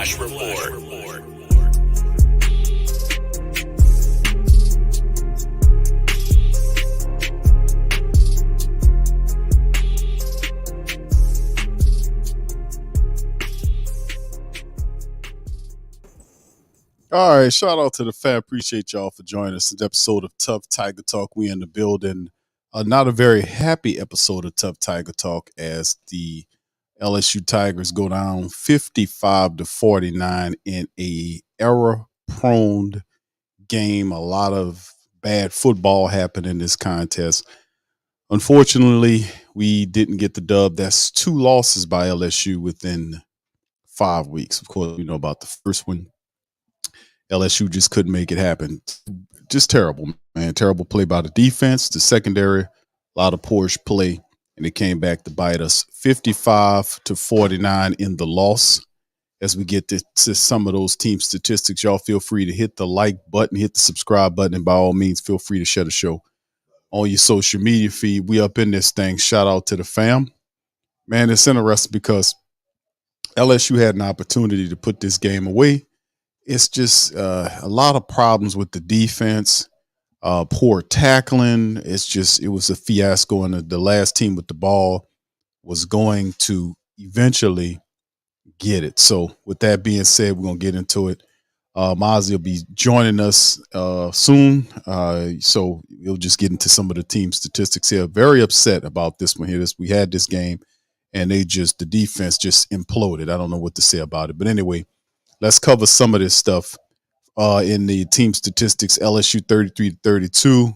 Flash Report. All right, shout out to the fam. Appreciate y'all for joining us. This episode of Tough Tiger Talk. We in the building. Not a very happy episode of Tough Tiger Talk as the LSU Tigers go down 55-49 in a error-prone game. A lot of bad football happened in this contest. Unfortunately, we didn't get the dub. That's 2 losses by LSU within 5 weeks. Of course, we know about the first one. LSU just couldn't make it happen. Just terrible, man. Terrible play by the defense, the secondary, a lot of poor play, and it came back to bite us. 55-49 in the loss. As we get to some of those team statistics, y'all feel free to hit the like button, hit the subscribe button, and by all means, feel free to share the show on your social media feed. We up in this thing. Shout out to the fam. Man, it's interesting because LSU had an opportunity to put this game away. It's just a lot of problems with the defense, poor tackling. It was a fiasco, and the last team with the ball was going to eventually get it. So with that being said, we're going to get into it. Mozzie will be joining us soon. So we'll just get into some of the team statistics here. Very upset about this one here. We had this game, and the defense just imploded. I don't know what to say about it. But anyway, let's cover some of this stuff in the team statistics. LSU 33-32.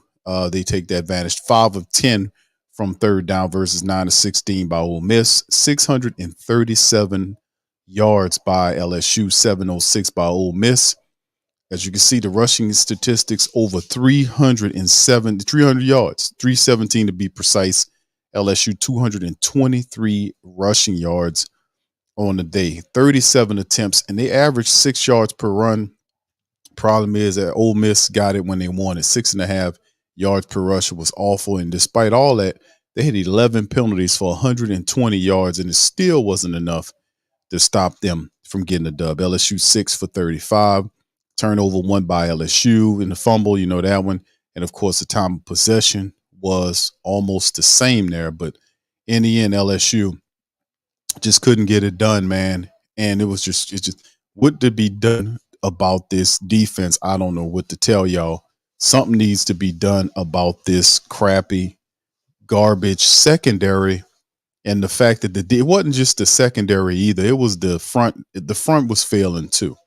They take the advantage. 5 of 10 from third down versus 9 of 16 by Ole Miss. 637 yards by LSU. 706 by Ole Miss. As you can see, the rushing statistics over 300 yards. 317 to be precise. LSU 223 rushing yards on the day, 37 attempts, and they averaged 6 yards per run. Problem is that Ole Miss got it when they wanted. 6.5 yards per rush was awful, and despite all that, they had 11 penalties for 120 yards, and it still wasn't enough to stop them from getting a dub. LSU 6 for 35, turnover 1 by LSU in the fumble, you know that one, and of course the time of possession was almost the same there, but in the end, LSU just couldn't get it done, man. And it just what to be done about this defense. I don't know what to tell y'all. Something needs to be done about this crappy, garbage secondary, and the fact that it wasn't just the secondary either. It was the front. The front was failing too.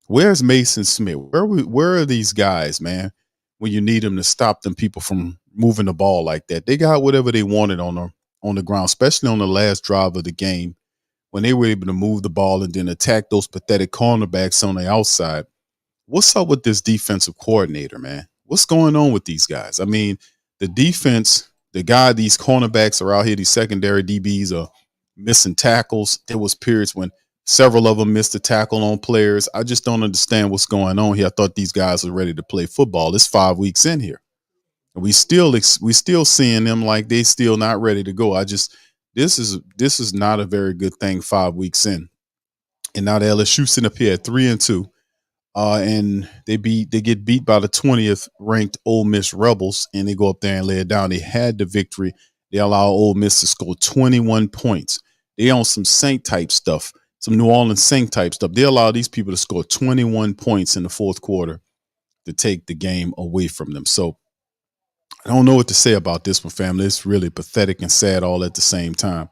Where's Mason Smith? Where are these guys, man? When you need them to stop them people from moving the ball like that, they got whatever they wanted on the ground, especially on the last drive of the game, when they were able to move the ball and then attack those pathetic cornerbacks on the outside. What's up with this defensive coordinator, man? What's going on with these guys? I mean, the defense, these cornerbacks are out here, these secondary DBs are missing tackles. There was periods when several of them missed a tackle on players. I just don't understand what's going on here. I thought these guys are ready to play football. It's 5 weeks in here. And we still seeing them like they still not ready to go. This is not a very good thing 5 weeks in. And now the LSU sitting up here at 3-2. And they get beat by the 20th ranked Ole Miss Rebels, and they go up there and lay it down. They had the victory. They allow Ole Miss to score 21 points. They on some Saint type stuff, some New Orleans Saint type stuff. They allow these people to score 21 points in the fourth quarter to take the game away from them. So I don't know what to say about this one, family. It's really pathetic and sad all at the same time.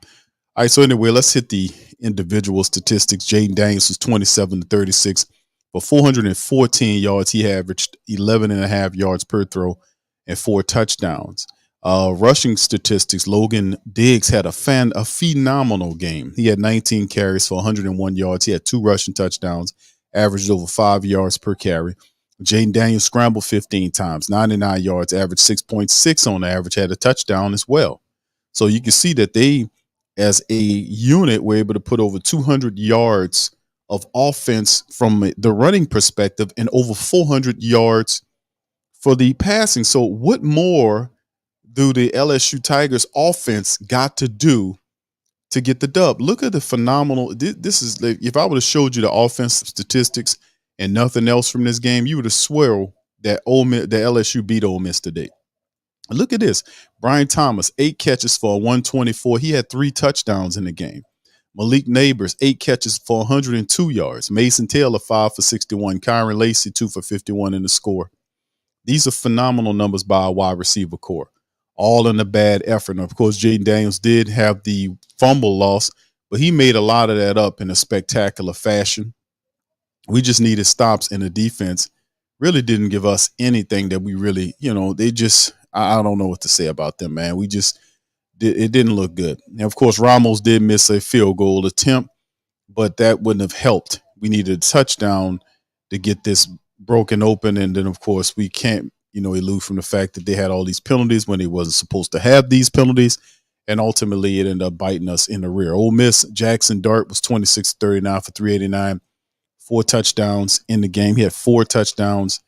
All right, so anyway, let's hit the individual statistics. Jaden Daniels was 27-36 for 414 yards. He averaged 11.5 yards per throw and 4 touchdowns. Rushing statistics, Logan Diggs had a phenomenal game. He had 19 carries for 101 yards. He had 2 rushing touchdowns, averaged over 5 yards per carry. Jaden Daniels scrambled 15 times, 99 yards, averaged 6.6 on average, had a touchdown as well. So you can see that they, as a unit, were able to put over 200 yards of offense from the running perspective and over 400 yards for the passing. So what more do the LSU Tigers offense got to do to get the dub. Look at the phenomenal. This is like, if I would have showed you the offensive statistics and nothing else from this game, you would have swore that the LSU beat Ole Miss today. Look at this. Brian Thomas, 8 catches for 124. He had 3 touchdowns in the game. Malik Neighbors, 8 catches for 102 yards. Mason Taylor, 5 for 61. Kyron Lacey, 2 for 51 in the score. These are phenomenal numbers by a wide receiver core, all in a bad effort. And of course, Jaden Daniels did have the fumble loss, but he made a lot of that up in a spectacular fashion. We just needed stops, and the defense really didn't give us anything that we really, they just, I don't know what to say about them, man. It didn't look good. And of course, Ramos did miss a field goal attempt, but that wouldn't have helped. We needed a touchdown to get this broken open. And then, of course, we can't, elude from the fact that they had all these penalties when they wasn't supposed to have these penalties. And ultimately, it ended up biting us in the rear. Ole Miss, Jackson Dart was 26-39 for 389, 4 touchdowns in the game. He had 4 touchdowns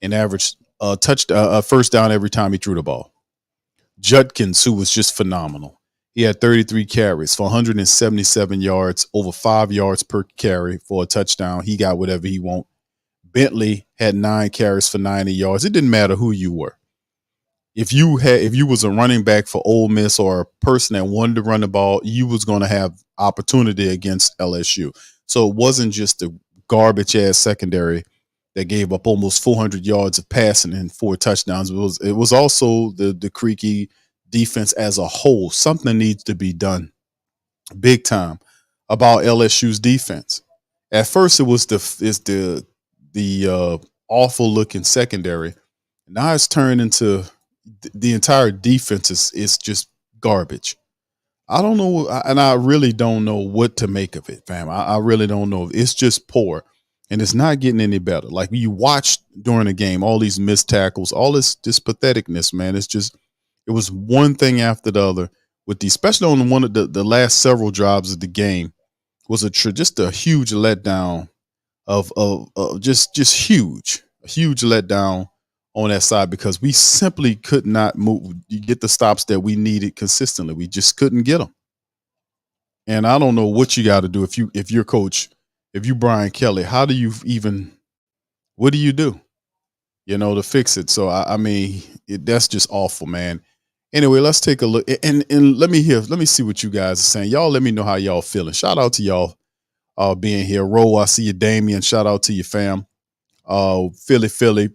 and averaged first down every time he threw the ball. Judkins, who was just phenomenal. He had 33 carries for 177 yards, over 5 yards per carry for a touchdown. He got whatever he want. Bentley had 9 carries for 90 yards. It didn't matter who you were. If you was a running back for Ole Miss or a person that wanted to run the ball, you was going to have opportunity against LSU. So it wasn't just a garbage ass secondary that gave up almost 400 yards of passing and 4 touchdowns. It was also the creaky defense as a whole. Something needs to be done big time about LSU's defense. At first, it was the awful looking secondary. Now it's turned into the entire defense is just garbage. I don't know, and I really don't know what to make of it, fam. I really don't know. It's just poor, and it's not getting any better. Like you watched during the game, all these missed tackles, all this patheticness, man. It was one thing after the other with especially on one of the last several drives of the game was just a huge letdown of just huge, a huge letdown on that side because we simply could not move. You get the stops that we needed consistently. We just couldn't get them. And I don't know what you got to do if you're coach, if you Brian Kelly, what do you do, to fix it? So I mean, that's just awful, man. Anyway, let's take a look and let me see what you guys are saying. Y'all let me know how y'all feeling. Shout out to y'all being here. Ro, I see you, Damien. Shout out to you, fam. Philly.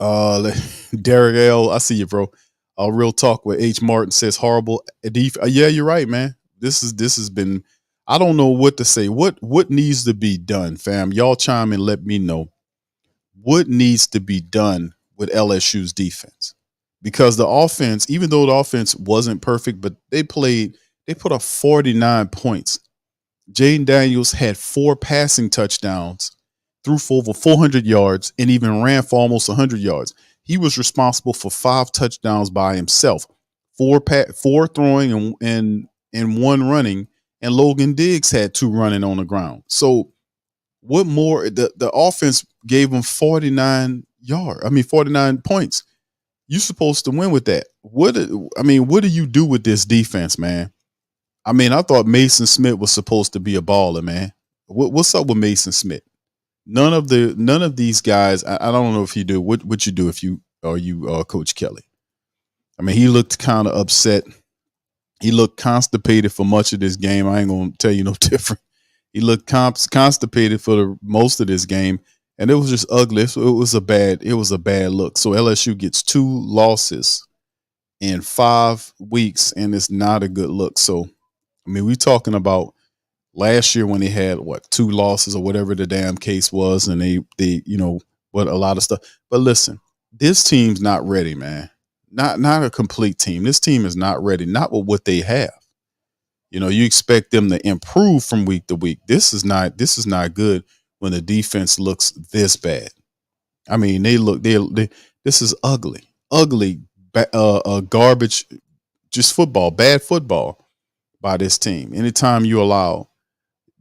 Derek L, I see you, bro. Real talk with H. Martin says horrible. Yeah, you're right, man. This has been. I don't know what to say. What needs to be done, fam? Y'all chime in. Let me know what needs to be done with LSU's defense because the offense, even though the offense wasn't perfect, but they put up 49 points. Jaden Daniels had 4 passing touchdowns, threw for over 400 yards, and even ran for almost 100 yards. He was responsible for 5 touchdowns by himself, 4 throwing and 1 running, and Logan Diggs had 2 running on the ground. So what more? The offense gave him 49 points. You're supposed to win with that. What do you do with this defense, man? I mean, I thought Mason Smith was supposed to be a baller, man. What's up with Mason Smith? None of these guys. I don't know if you do. What you do if you Coach Kelly? I mean, he looked kind of upset. He looked constipated for much of this game. I ain't gonna tell you no different. He looked constipated for most of this game, and it was just ugly. It was a bad look. So LSU gets 2 losses in 5 weeks, and it's not a good look. So, I mean, we're talking about last year when they had 2 losses or whatever the damn case was, and they a lot of stuff. But listen, this team's not ready, man. Not a complete team. This team is not ready. Not with what they have. You expect them to improve from week to week. This is not good when the defense looks this bad. I mean, this is ugly, garbage, just bad football by this team. Anytime you allow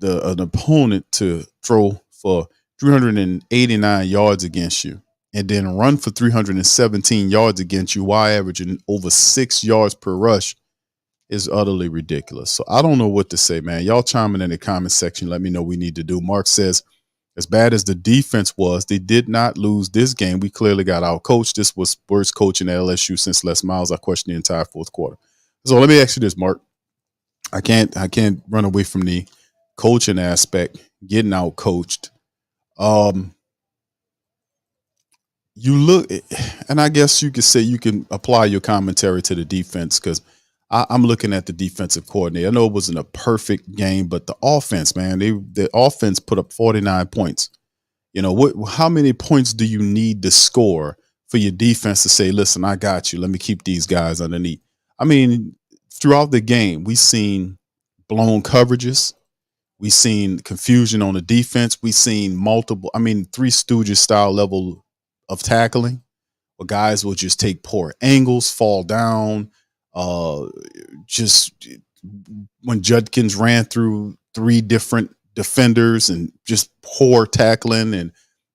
an opponent to throw for 389 yards against you and then run for 317 yards against you while averaging over 6 yards per rush, is utterly ridiculous. So I don't know what to say, man. Y'all chiming in the comment section. Let me know what we need to do. Mark says, as bad as the defense was, they did not lose this game. We clearly got out coached. This was worst coaching at LSU since Les Miles. I questioned the entire fourth quarter. So let me ask you this, Mark. I can't run away from the coaching aspect, getting out coached. Um, you look, and I guess you could say you can apply your commentary to the defense because I'm looking at the defensive coordinator. I know it wasn't a perfect game, but the offense, man, the offense put up 49 points. You know what? How many points do you need to score for your defense to say, "Listen, I got you. Let me keep these guys underneath"? I mean, throughout the game, we've seen blown coverages. We've seen confusion on the defense. We've seen multiple. I mean, Three Stooges style level of tackling, where guys will just take poor angles, fall down. Uh, just when Judkins ran through three different defenders and just poor tackling and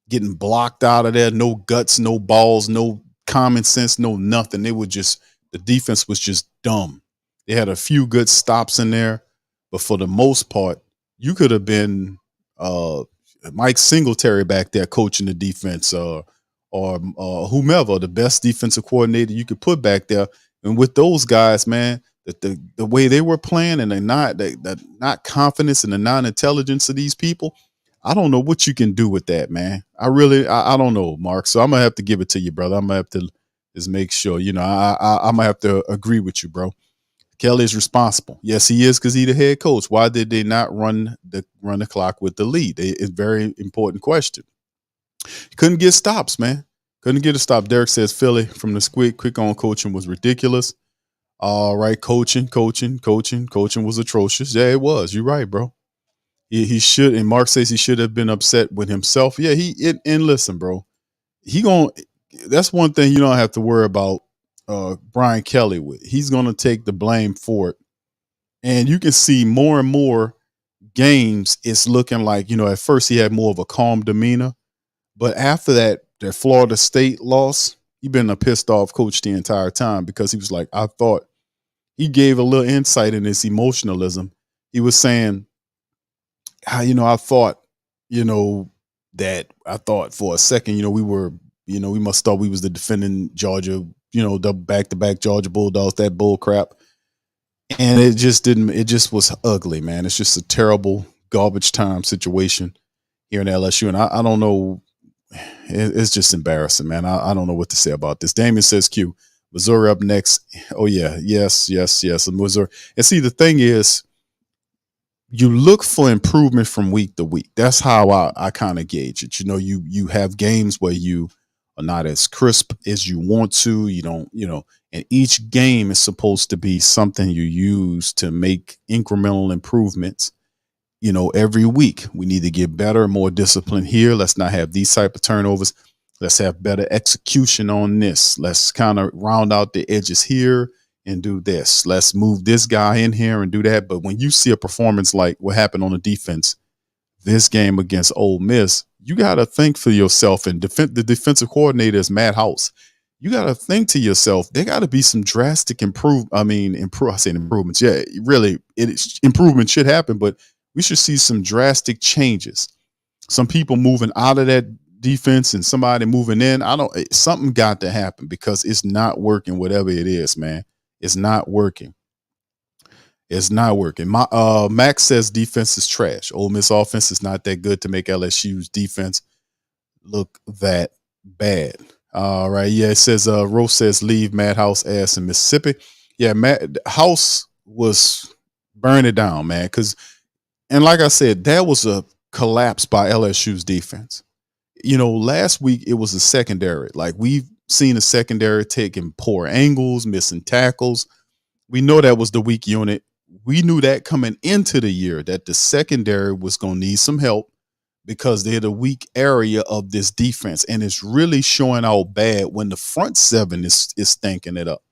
getting blocked out of there. No guts, no balls, no common sense, no nothing. They were just, the defense was just dumb. They had a few good stops in there, but for the most part, you could have been uh, Mike Singletary back there coaching the defense, or whomever, the best defensive coordinator you could put back there. And with those guys, man, the way they were playing and the not confidence and the non-intelligence of these people, I don't know what you can do with that, man. I don't know, Mark. So I'm gonna have to give it to you, brother. I'm gonna have to just make sure, I'm gonna have to agree with you, bro. Kelly is responsible. Yes, he is, because he's the head coach. Why did they not run the clock with the lead? It's a very important question. Couldn't get stops, man. Couldn't get a stop. Derek says Philly from the squid quick on coaching was ridiculous. All right, coaching was atrocious. Yeah, it was. You're right, bro. He should, and Mark says he should have been upset with himself. Yeah, and listen, bro. He going That's one thing you don't have to worry about Brian Kelly with. He's gonna take the blame for it. And you can see more and more games, it's looking like, at first he had more of a calm demeanor. But after that Florida State loss, he been a pissed off coach the entire time, because he was like, I thought he gave a little insight in his emotionalism. He was saying, how, I thought, I thought for a second, we must thought we was the defending Georgia, the back to back Georgia Bulldogs, that bull crap. And it just was ugly, man. It's just a terrible garbage time situation here in LSU. And I don't know. It's just embarrassing, man. I don't know what to say about this. Damien says Q, Missouri up next. Oh yeah. Yes. Missouri. And see, the thing is, you look for improvement from week to week. That's how I kind of gauge it. You have games where you are not as crisp as you want to. You don't, and each game is supposed to be something you use to make incremental improvements. Every week we need to get better, more discipline here. Let's not have these type of turnovers. Let's have better execution on this. Let's kind of round out the edges here and do this. Let's move this guy in here and do that. But when you see a performance like what happened on the defense this game against Ole Miss, you got to think for yourself. And the defensive coordinator is Matt House. You got to think to yourself, there got to be some drastic improvements. Yeah, really, improvement should happen, but we should see some drastic changes. Some people moving out of that defense and somebody moving in. Something got to happen, because it's not working, whatever it is, man. It's not working. It's not working. Max says defense is trash. Ole Miss offense is not that good to make LSU's defense look that bad. All right. Yeah, it says Rose says leave Matt House ass in Mississippi. Yeah, Matt House was burn it down, man. And like I said, that was a collapse by LSU's defense. Last week it was the secondary. Like, we've seen the secondary taking poor angles, missing tackles. We know that was the weak unit. We knew that coming into the year, that the secondary was going to need some help, because they're the weak area of this defense. And it's really showing out bad when the front seven is stinking it up.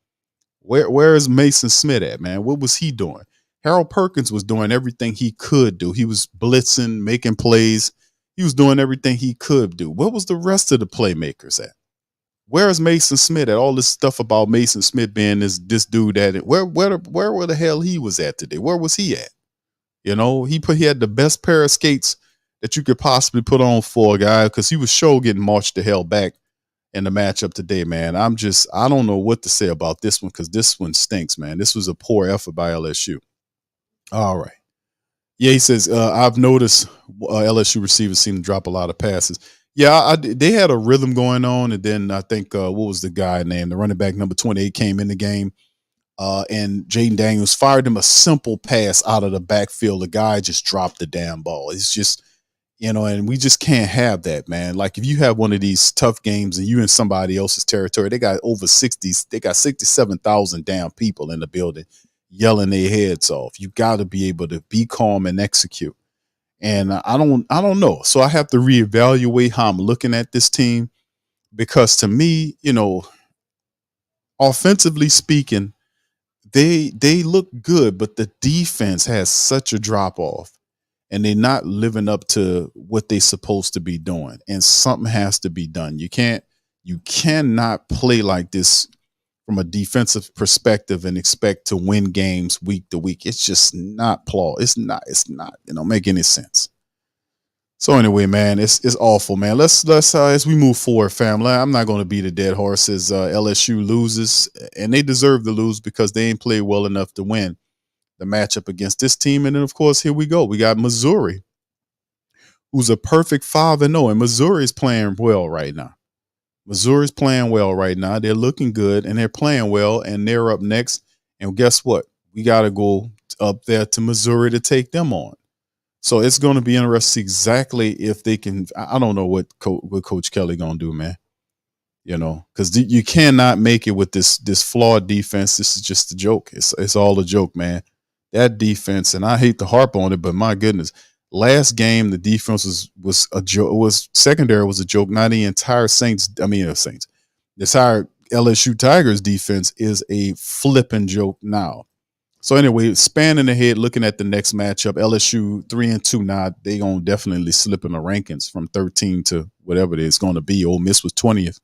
Where is Mason Smith at, man? What was he doing? Harold Perkins was doing everything he could do. He was blitzing, making plays. He was doing everything he could do. What was the rest of the playmakers at? Where's Mason Smith at? All this stuff about Mason Smith being this dude that where the hell he was at today? Where was he at? You know, he had the best pair of skates that you could possibly put on for a guy because he was sure getting marched the hell back in the matchup today, man. I don't know what to say about this one because this one stinks, man. This was a poor effort by LSU. All right. Yeah, he says, I've noticed LSU receivers seem to drop a lot of passes. Yeah, they had a rhythm going on. And then I think, what was the guy named? The running back number 28 came in the game. And Jaden Daniels fired him a simple pass out of the backfield. The guy just dropped the damn ball. It's just, and we just can't have that, man. Like if you have one of these tough games and you in somebody else's territory, they got over 60, they got 67,000 damn people in the building yelling their heads off. You got to be able to be calm and execute. And I don't know. So I have to reevaluate how I'm looking at this team because to me, offensively speaking, they look good, but the defense has such a drop off and they're not living up to what they're supposed to be doing. And something has to be done. You cannot play like this from a defensive perspective and expect to win games week to week. It's just not it's not, make any sense. So anyway, man, it's awful, man. Let's as we move forward, family. I'm not going to beat a dead horse as LSU loses, and they deserve to lose because they ain't played well enough to win the matchup against this team. And then, of course, here we go. We got Missouri, who's a perfect 5-0, and Missouri is playing well right now. Missouri's playing well right now. They're looking good, and they're playing well, and they're up next. And guess what? We got to go up there to Missouri to take them on. So it's going to be interesting exactly if they can. I don't know what Coach Kelly going to do, man. Because you cannot make it with this flawed defense. This is just a joke. It's all a joke, man. That defense, and I hate to harp on it, but my goodness, last game the defense was a joke. Secondary was a joke. Not the entire Saints. The entire LSU Tigers defense is a flipping joke now. So anyway, spanning ahead, looking at the next matchup, LSU 3-2 now. They gonna definitely slip in the rankings from 13 to whatever it is going to be. Ole Miss was 20th,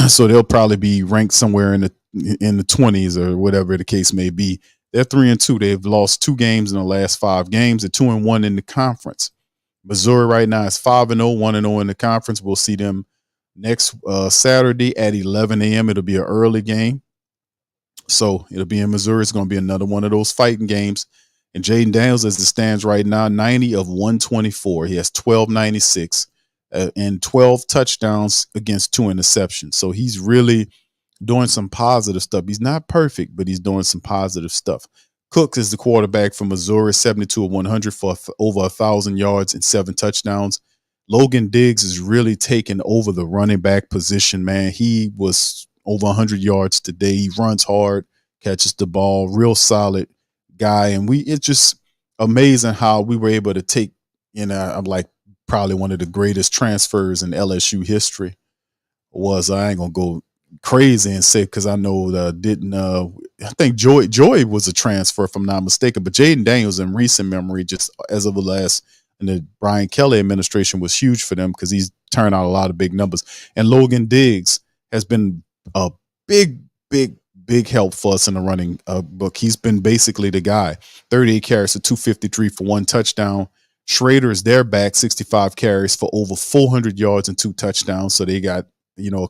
so they'll probably be ranked somewhere in the 20s or whatever the case may be. They're 3-2. They've lost 2 games in the last 5 games. They're 2-1 in the conference. Missouri right now is 5-0, 1-0 in the conference. We'll see them next Saturday at 11 a.m. It'll be an early game. So it'll be in Missouri. It's going to be another one of those fighting games. And Jaden Daniels, as it stands right now, 90 of 124. He has 1296 and 12 touchdowns against 2 interceptions. So he's really doing some positive stuff. He's not perfect, but he's doing some positive stuff. Cook is the quarterback for Missouri, 72 of 100 for over 1,000 yards and 7 touchdowns. Logan Diggs is really taking over the running back position, man. He was over 100 yards today. He runs hard, catches the ball, real solid guy. And it's just amazing how we were able to take, I'm like probably one of the greatest transfers in LSU history was. I ain't going to go crazy and say because I know I think Joy was a transfer if I'm not mistaken, but Jaden Daniels in recent memory, just as of the last, and the Brian Kelly administration was huge for them because he's turned out a lot of big numbers. And Logan Diggs has been a big help for us in the running book. He's been basically the guy. 38 carries for 253 for 1 touchdown. Schrader is their back, 65 carries for over 400 yards and 2 touchdowns. So they got,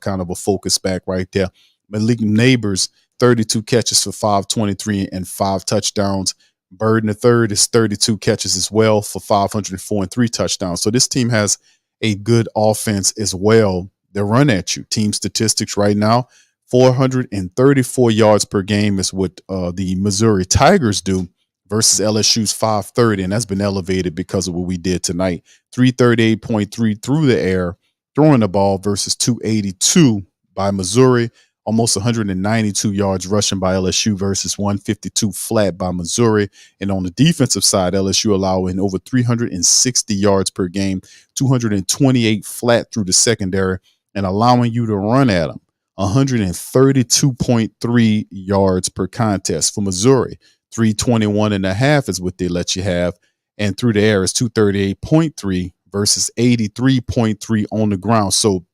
kind of a focus back right there. Malik Neighbors, 32 catches for 523 and 5 touchdowns. Burden III is 32 catches as well for 504 and 3 touchdowns. So this team has a good offense as well. They run at you. Team statistics right now, 434 yards per game is what the Missouri Tigers do versus LSU's 530, and that's been elevated because of what we did tonight. 338.3 through the air, throwing the ball versus 282 by Missouri. Almost 192 yards rushing by LSU versus 152 flat by Missouri. And on the defensive side, LSU allowing over 360 yards per game, 228 flat through the secondary, and allowing you to run at them. 132.3 yards per contest for Missouri. 321.5 is what they let you have. And through the air is 238.3 versus 83.3 on the ground. So,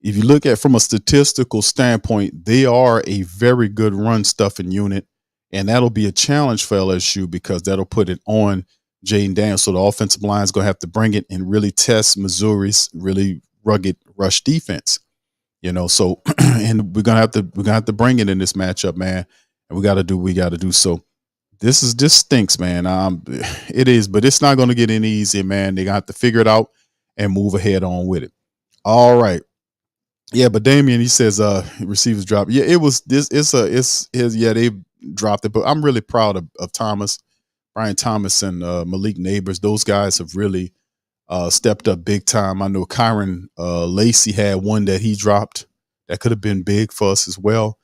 If you look at from a statistical standpoint, they are a very good run stuffing unit, and that'll be a challenge for LSU because that'll put it on Jaden Daniels. So the offensive line is going to have to bring it and really test Missouri's really rugged rush defense. So and we're gonna have to bring it in this matchup, man. And we got to do what we got to do. So this stinks, man. It is, but it's not going to get any easier, man. They gonna have to figure it out and move ahead on with it. All right. Yeah, but Damien, he says receivers drop. Yeah, it was this yeah, they dropped it, but I'm really proud of Thomas, Brian Thomas and Malik Neighbors. Those guys have really stepped up big time. I know Kyron Lacey had one that he dropped that could have been big for us as well.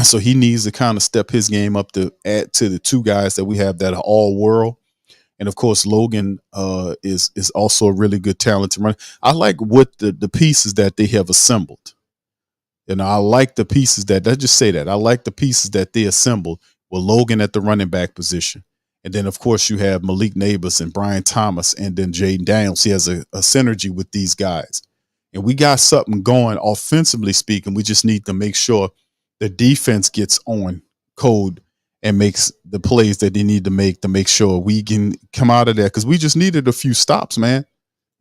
So he needs to kind of step his game up to add to the two guys that we have that are all world. And of course, Logan is also a really good talented runner. I like what the pieces that they have assembled. I like the pieces that let's just say that I like the pieces that they assembled with Logan at the running back position. And then, of course, you have Malik Neighbors and Brian Thomas and then Jaden Daniels. He has a synergy with these guys. And we got something going offensively speaking. We just need to make sure the defense gets on code and makes the plays that they need to make sure we can come out of there. Because we just needed a few stops, man.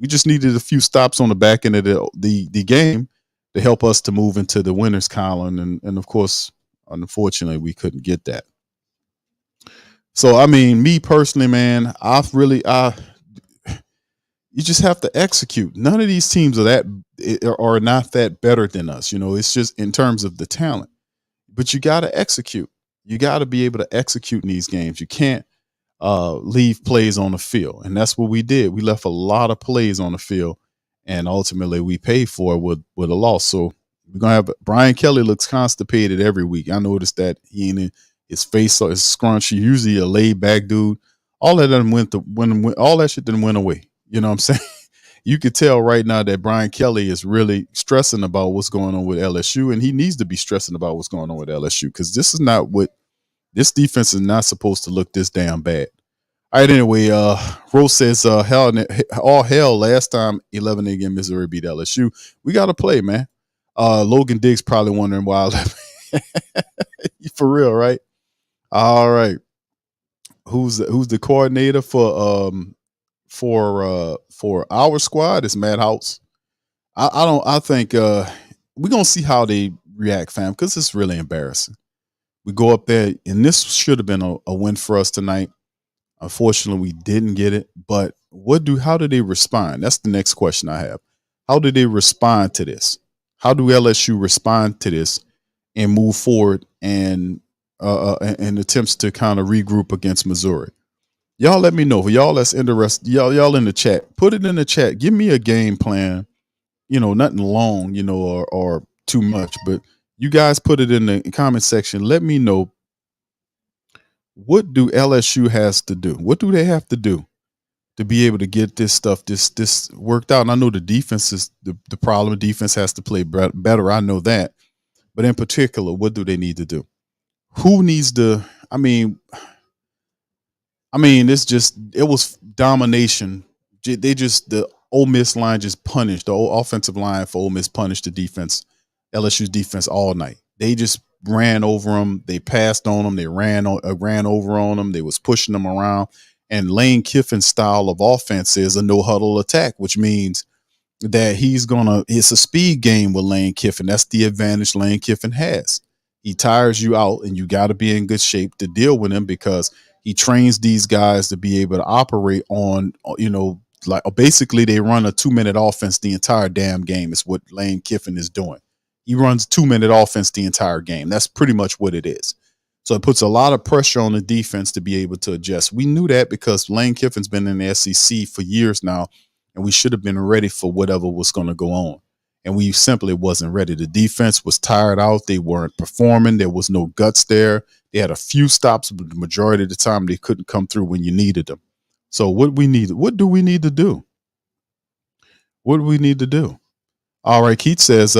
We just needed a few stops on the back end of the game to help us to move into the winners column. And of course, unfortunately, we couldn't get that. So, I mean, me personally, man, you just have to execute. None of these teams are not that better than us. It's just in terms of the talent, but you got to execute. You got to be able to execute in these games. You can't leave plays on the field. And that's what we did. We left a lot of plays on the field, and ultimately we paid for it with a loss. So we're going to have Brian Kelly looks constipated every week. I noticed that he ain't in his face is scrunchy, usually a laid back dude. All that all that shit didn't went away. You know what I'm saying? You could tell right now that Brian Kelly is really stressing about what's going on with LSU, and he needs to be stressing about what's going on with LSU because this defense is not supposed to look this damn bad. All right, anyway, Rose says, all hell last time 11 against Missouri beat LSU. We got to play, man. Logan Diggs probably wondering why I left. For real, right? All right. Who's the coordinator for our squad? It's Matt House. I think we're gonna see how they react, fam, because it's really embarrassing. We go up there, and this should have been a win for us tonight. Unfortunately, we didn't get it. But how do they respond? That's the next question I have. How do they respond to this? How do LSU respond to this and move forward and attempts to kind of regroup against Missouri? Y'all let me know. For y'all that's interested, y'all in the chat, put it in the chat. Give me a game plan. Nothing long, or too much, but you guys put it in the comment section. Let me know, what do LSU has to do? What do they have to do to be able to get this stuff this worked out? And I know the defense is the problem. Defense has to play better. I know that. But in particular, what do they need to do? Who needs to? I mean, it was domination. The Ole Miss line just punished, the offensive line for Ole Miss punished the defense, LSU's defense all night. They just ran over them. They passed on them. They ran over on them. They was pushing them around. And Lane Kiffin's style of offense is a no huddle attack, which means that it's a speed game with Lane Kiffin. That's the advantage Lane Kiffin has. He tires you out, and you got to be in good shape to deal with him because he trains these guys to be able to operate on, like basically they run a 2-minute offense the entire damn game is what Lane Kiffin is doing. He runs 2-minute offense the entire game. That's pretty much what it is. So it puts a lot of pressure on the defense to be able to adjust. We knew that because Lane Kiffin's been in the SEC for years now, and we should have been ready for whatever was going to go on. And we simply wasn't ready. The defense was tired out. They weren't performing. There was no guts there. They had a few stops, but the majority of the time they couldn't come through when you needed them. So what do we need to do? What do we need to do? All right, Keith says,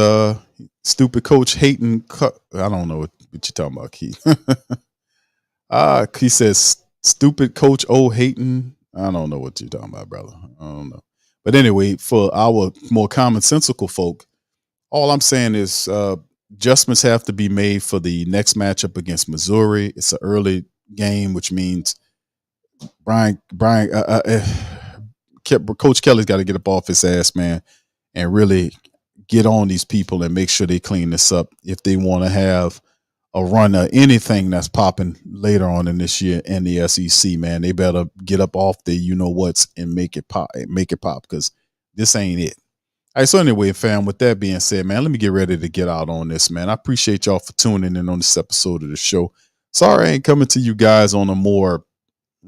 stupid coach hating. I don't know what you're talking about, Keith. He says, stupid coach hating. I don't know what you're talking about, brother. I don't know. But anyway, for our more commonsensical folk, All I'm saying is adjustments have to be made for the next matchup against Missouri. It's an early game, which means Brian Coach Kelly's got to get up off his ass, man, and really get on these people and make sure they clean this up if they want to have a run of anything that's popping later on in this year in the SEC. Man, they better get up off the you know what's and make it pop because this ain't it. All right, so anyway, fam, with that being said, man, let me get ready to get out on this, man. I appreciate y'all for tuning in on this episode of the show. Sorry I ain't coming to you guys on a more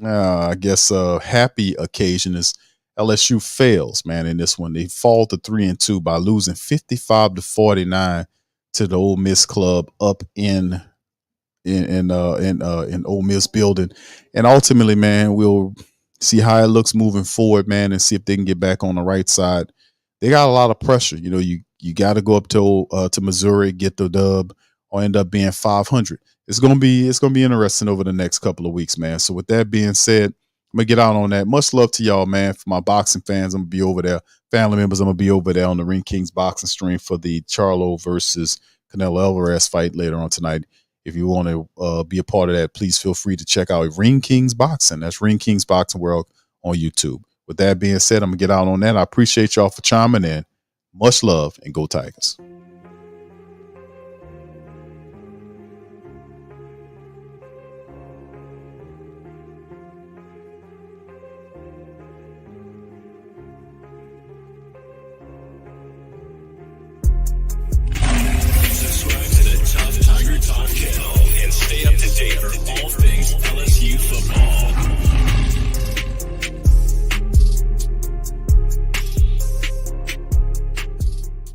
I guess happy occasion is LSU fails, man. In this one, they fall to 3-2 by losing 55-49 to the Ole Miss club up in Ole Miss building, and ultimately, man, we'll see how it looks moving forward, man, and see if they can get back on the right side. They got a lot of pressure, you know. You got to go up to Missouri, get the dub, or end up being 500. It's gonna be interesting over the next couple of weeks, man. So with that being said, I'm gonna get out on that. Much love to y'all, man. For my boxing fans, I'm gonna be over there. Family members, I'm gonna be over there on the Ring Kings boxing stream for the Charlo versus Canelo Alvarez fight later on tonight. If you want to be a part of that, please feel free to check out Ring Kings Boxing. That's Ring Kings Boxing World on YouTube. With that being said, I'm gonna get out on that. I appreciate y'all for chiming in. Much love and go Tigers.